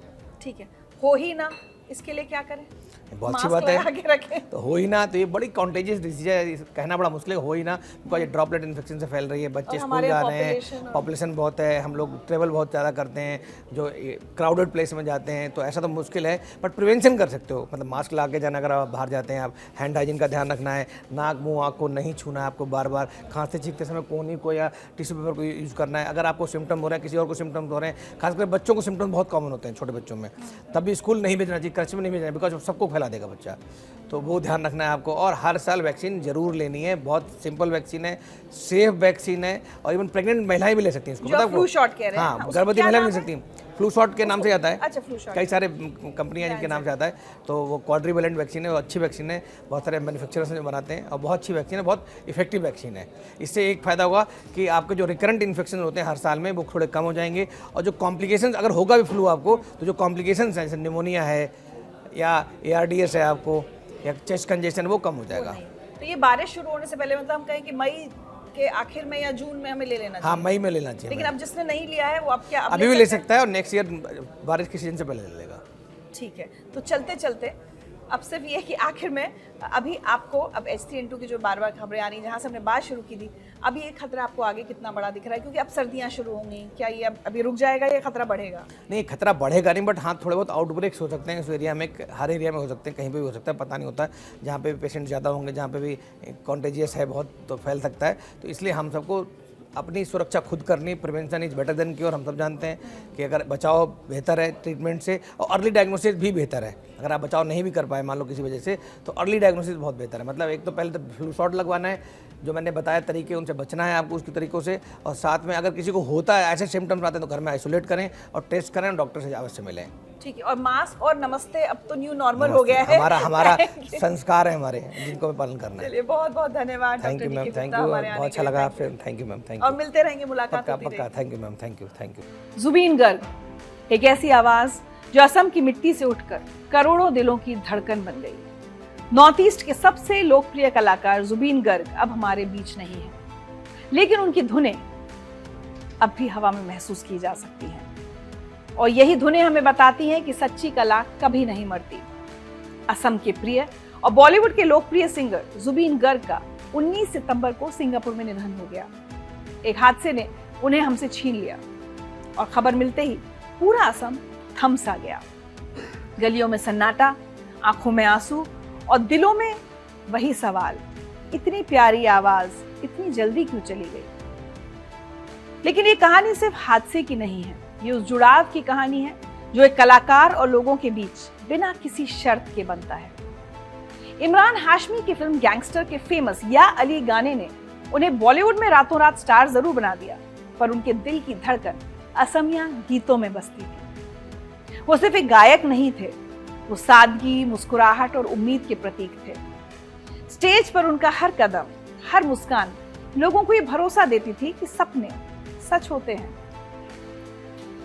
ठीक है। हो ही ना, इसके लिए क्या करें? बहुत अच्छी मास्क बात लगा है। के रखें। तो हो ही ना, तो ये बड़ी कॉन्टेजियस डिजीज है, इस कहना बड़ा मुश्किल है, हो ही ना, बिकॉज ये ड्रॉपलेट इन्फेक्शन से फैल रही है, बच्चे स्कूल हमारे जा रहे population हैं, और- पॉपुलेशन बहुत है, हम लोग ट्रेवल बहुत ज़्यादा करते हैं, जो क्राउडेड प्लेस में जाते हैं, तो ऐसा तो मुश्किल है, बट प्रिवेंशन कर सकते हो, मतलब मास्क लगा के जाना, अगर आप बाहर जाते हैं, आप हैंड हाइजीन का ध्यान रखना है, नाक मुंह आँख को नहीं छूना है आपको, बार बार खांसते छींकते समय कोहनी को या टिश्यू पेपर को यूज़ करना है। अगर आपको सिम्टम हो रहे हैं, किसी और को सिम्टम हो रहे हैं, खासकर बच्चों को सिम्टम बहुत कॉमन होते हैं छोटे बच्चों में, तब भी स्कूल नहीं भेजना चाहिए, क्रच में नहीं भेजना, बिकॉज सबको फैला देगा बच्चा, तो वो ध्यान रखना है आपको। और हर साल वैक्सीन जरूर लेनी है, बहुत सिंपल वैक्सीन है, सेफ वैक्सीन है, और इवन प्रेग्नेंट महिलाएं भी ले सकती हैं इसको, जो पता है फ्लू आपको? शॉट कह रहे हैं, हाँ, उसका गर्भवती क्या महिला भी नाम ले है? सकती हैं, फ्लू शॉट के नाम से आता है। अच्छा, फ्लू शॉट। कई सारे कंपनियां जिनके नाम से आता है, तो वो क्वाड्रीवेलेंट वैक्सीन है, वो अच्छी वैक्सीन है, बहुत सारे मैन्युफैक्चरर्स हैं जो बनाते हैं, और बहुत अच्छी वैक्सीन है, बहुत इफेक्टिव वैक्सीन है। इससे एक फ़ायदा होगा कि आपके जो रिकरेंट इन्फेक्शन होते हैं हर साल में, वो थोड़े कम हो जाएंगे, और जो कॉम्प्लिकेशंस अगर होगा भी फ्लू आपको, तो जो कॉम्प्लिकेशंस हैं, जैसे निमोनिया है या ARDS है आपको, या चेस्ट कंजेशन, वो कम हो जाएगा। तो ये बारिश शुरू होने से पहले, मतलब हम कहें कि मई के आखिर में या जून में हमें ले लेना चाहिए। हाँ, मई में लेना चाहिए। लेकिन अब जिसने नहीं लिया है वो अब क्या, अब अभी भी ले सकता है? सकता है, और नेक्स्ट ईयर बारिश के सीजन से पहले ले लेगा। ठीक है, तो चलते चलते अब सिर्फ ये है कि आखिर में अभी आपको अब H3N2 की जो बार बार खबरें आ रही हैं, जहाँ से हमने बात शुरू की थी, अभी ये खतरा आपको आगे कितना बड़ा दिख रहा है? क्योंकि अब सर्दियाँ शुरू होंगी, क्या ये अब अभी रुक जाएगा या खतरा बढ़ेगा? नहीं, खतरा बढ़ेगा नहीं, बट हाँ थोड़े बहुत आउटब्रेक्स हो सकते हैं इस एरिया में, हर एरिया में हो सकते हैं, कहीं पे भी हो सकता है, पता नहीं होता है, जहाँ पे भी पेशेंट ज़्यादा होंगे, जहाँ पे भी कॉन्टेजियस है बहुत, तो फैल सकता है, तो इसलिए हम सबको अपनी सुरक्षा खुद करनी, prevention is better than cure, हम सब जानते हैं कि अगर बचाव बेहतर है ट्रीटमेंट से, और अर्ली डायग्नोसिस भी बेहतर है। अगर आप बचाव नहीं भी कर पाए मान लो किसी वजह से, तो अर्ली डायग्नोसिस बहुत बेहतर है। मतलब एक तो पहले तो फ्लू शॉट लगवाना है, जो मैंने बताया तरीके, उनसे बचना है आपको उसके तरीकों से, और साथ में अगर किसी को होता है, ऐसे सिम्टम्स आते हैं, तो घर में आइसोलेट करें और टेस्ट करें, और डॉक्टर से अवश्य मिलें। ठीक है, और मास्क और नमस्ते अब तो न्यू नॉर्मल हो गया है, हमारा संस्कार है हमारे, जिनको हमें पालन करना है। चलिए बहुत बहुत धन्यवाद thank you ma'am, thank you, बहुत अच्छा लगा आपसे, thank you ma'am, thank you, और मिलते रहेंगे, मुलाकात पक्का होती पक्का, thank you ma'am, thank you, thank you. Zubeen Garg एक ऐसी आवाज जो असम की मिट्टी से उठकर करोड़ों दिलों की धड़कन बन गई। नॉर्थ ईस्ट के सबसे लोकप्रिय कलाकार जुबीन गर्ग अब हमारे बीच नहीं है, लेकिन उनकी धुनें अब भी हवा में महसूस की जा सकती हैं, और यही धुनें हमें बताती हैं कि सच्ची कला कभी नहीं मरती। असम के प्रिय और बॉलीवुड के लोकप्रिय सिंगर जुबीन गर्ग का 19 सितंबर को सिंगापुर में निधन हो गया। एक हादसे ने उन्हें हमसे छीन लिया, और खबर मिलते ही पूरा असम थम सा गया। गलियों में सन्नाटा, आंखों में आंसू, और दिलों में वही सवाल, इतनी प्यारी आवाज इतनी जल्दी क्यों चली गई? लेकिन ये कहानी सिर्फ हादसे की नहीं है, ये उस जुड़ाव की कहानी है जो एक कलाकार और लोगों के बीच बिना किसी शर्त के बनता है। इमरान हाशमी की फिल्म गैंगस्टर के फेमस या अली गाने ने उन्हें बॉलीवुड में रातों रात स्टार जरूर बना दिया, पर उनके दिल की धड़कन असमिया गीतों में बसती थी। वो सिर्फ एक गायक नहीं थे, वो सादगी, मुस्कुराहट और उम्मीद के प्रतीक थे। स्टेज पर उनका हर कदम, हर मुस्कान लोगों को ये भरोसा देती थी कि सपने सच होते हैं।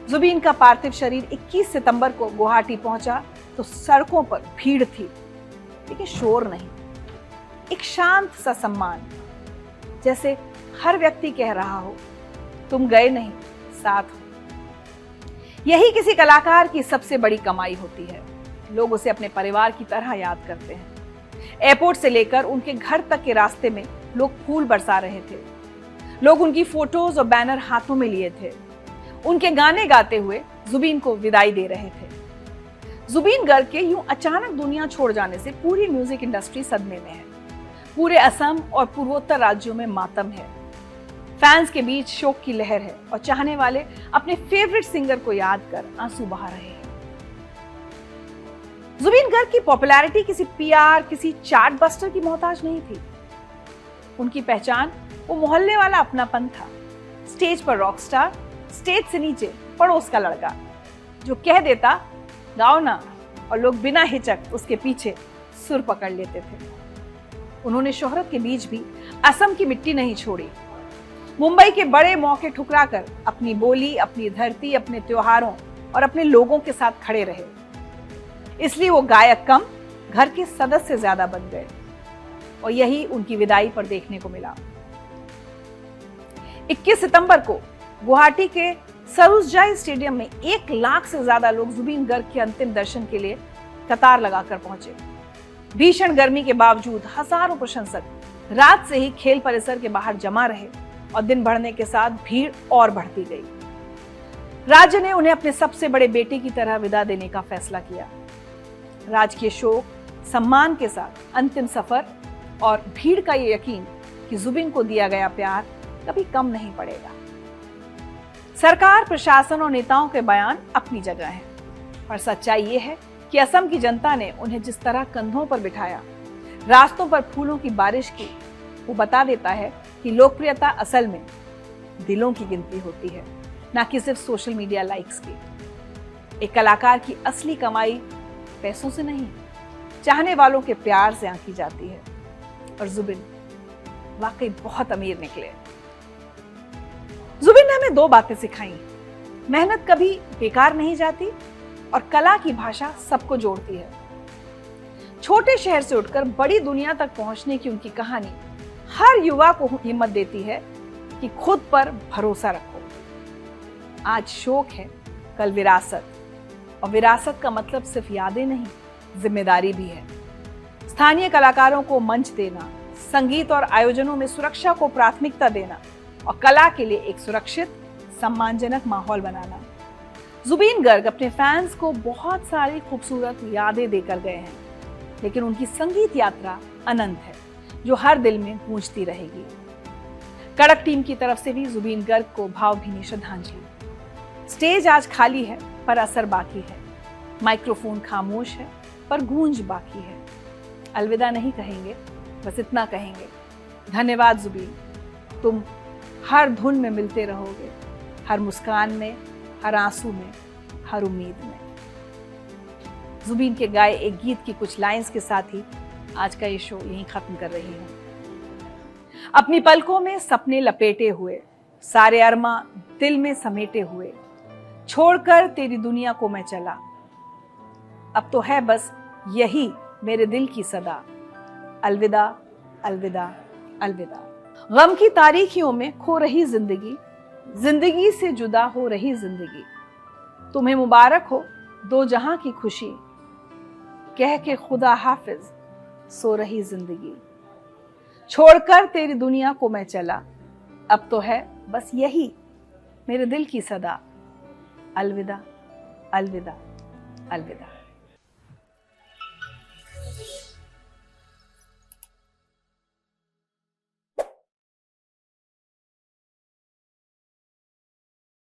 जुबीन का पार्थिव शरीर 21 सितंबर को गुवाहाटी पहुंचा तो सड़कों पर भीड़ थी, लेकिन शोर नहीं, एक शांत सा सम्मान, जैसे हर व्यक्ति कह रहा हो तुम गए नहीं, साथ हो। यही किसी कलाकार की सबसे बड़ी कमाई होती है, लोग उसे अपने परिवार की तरह याद करते हैं। एयरपोर्ट से लेकर उनके घर तक के रास्ते में लोग फूल बरसा रहे थे, लोग उनकी फोटोज और बैनर हाथों में लिए थे, उनके गाने गाते हुए जुबीन को विदाई दे रहे थे। जुबीन गर्ग के यूं अचानक दुनिया छोड़ जाने से पूरी म्यूजिक इंडस्ट्री सदमे में है। पूरे असम और पूर्वोत्तर राज्यों में मातम है, फैंस के बीच शोक की लहर है, और चाहने वाले अपने फेवरेट सिंगर को याद कर आंसू बहा रहे हैं। जुबीन गर्ग की पॉपुलैरिटी किसी पीआर, किसी चार्ट बस्टर की मोहताज नहीं थी। उनकी पहचान वो मोहल्ले वाला अपनापन था, स्टेज पर रॉक स्टार, स्टेज से नीचे पड़ोस का लड़का जो कह देता गाओ ना, और लोग बिना हिचक उसके पीछे सुर पकड़ लेते थे। उन्होंने शोहरत के बीच भी असम की मिट्टी नहीं छोड़ी, मुंबई के बड़े मौके ठुकराकर अपनी बोली, अपनी धरती, अपने त्योहारों और अपने लोगों के साथ खड़े रहे। इसलिए वो गायक कम, घर के सदस्य ज्यादा बन गए, और यही उनकी विदाई पर देखने को मिला। 21 सितंबर को गुवाहाटी के सरूसजाई स्टेडियम में 1 लाख से ज्यादा लोग जुबीन गर्ग के अंतिम दर्शन के लिए कतार लगाकर पहुंचे। भीषण गर्मी के बावजूद हजारों प्रशंसक रात से ही खेल परिसर के बाहर जमा रहे और दिन बढ़ने के साथ भीड़ और बढ़ती गई। राज्य ने उन्हें अपने सबसे बड़े बेटे की तरह विदा देने का फैसला किया। राजकीय शोक, सम्मान के साथ अंतिम सफर और भीड़ का ये यकीन कि जुबिन को दिया गया प्यार कभी कम नहीं पड़ेगा। सरकार, प्रशासन और नेताओं के बयान अपनी जगह हैं, पर सच्चाई ये है कि असम की जनता ने उन्हें जिस तरह कंधों पर बिठाया, रास्तों पर फूलों की बारिश की, वो बता देता है कि लोकप्रियता असल में दिलों की गिनती होती है, ना कि सिर्फ सोशल मीडिया लाइक्स की। एक कलाकार की असली कमाई पैसों से नहीं, चाहने वालों के प्यार से आंकी जाती है। और जुबिन वाकई बहुत अमीर निकले। जुबिन ने हमें 2 बातें सिखाई। मेहनत कभी बेकार नहीं जाती और कला की भाषा सबको जोड़ती है। छोटे शहर से उठकर बड़ी दुनिया तक पहुंचने की उनकी कहानी हर युवा को हिम्मत देती है कि खुद पर भरोसा रखो। आज शौक है, कल विरासत, और विरासत का मतलब सिर्फ यादें नहीं, जिम्मेदारी भी है। स्थानीय कलाकारों को मंच देना, संगीत और आयोजनों में सुरक्षा को प्राथमिकता देना और कला के लिए एक सुरक्षित, सम्मानजनक माहौल बनाना। जुबिन गर्ग अपने फैंस को बहुत सारी खूबसूरत यादें देकर गए हैं, लेकिन उनकी संगीत यात्रा अनंत है, जो हर दिल में गूंजती रहेगी। कड़क टीम की तरफ से भी जुबिन गर्ग को भावभीनी श्रद्धांजलि। स्टेज आज खाली है, पर असर बाकी है। माइक्रोफोन खामोश है, पर गूंज बाकी है। अलविदा नहीं कहेंगे, बस इतना कहेंगे, धन्यवाद जुबिन, तुम हर धुन में मिलते रहोगे, हर मुस्कान में, हर आंसू में, हर उम्मीद में। जुबिन के गाए एक गीत की कुछ लाइंस के साथ ही आज का ये शो यहीं खत्म कर रही हूं। अपनी पलकों में सपने लपेटे हुए, सारे अरमा दिल में समेटे हुए, छोड़कर तेरी दुनिया को मैं चला, अब तो है बस यही मेरे दिल की सदा, अलविदा अलविदा अलविदा। गम की तारीखियों में खो रही जिंदगी, जिंदगी से जुदा हो रही जिंदगी, तुम्हें मुबारक हो 2 जहां की खुशी, कह के खुदा हाफिज सो रही जिंदगी, छोड़कर तेरी दुनिया को मैं चला, अब तो है बस यही मेरे दिल की सदा, अलविदा अलविदा अलविदा।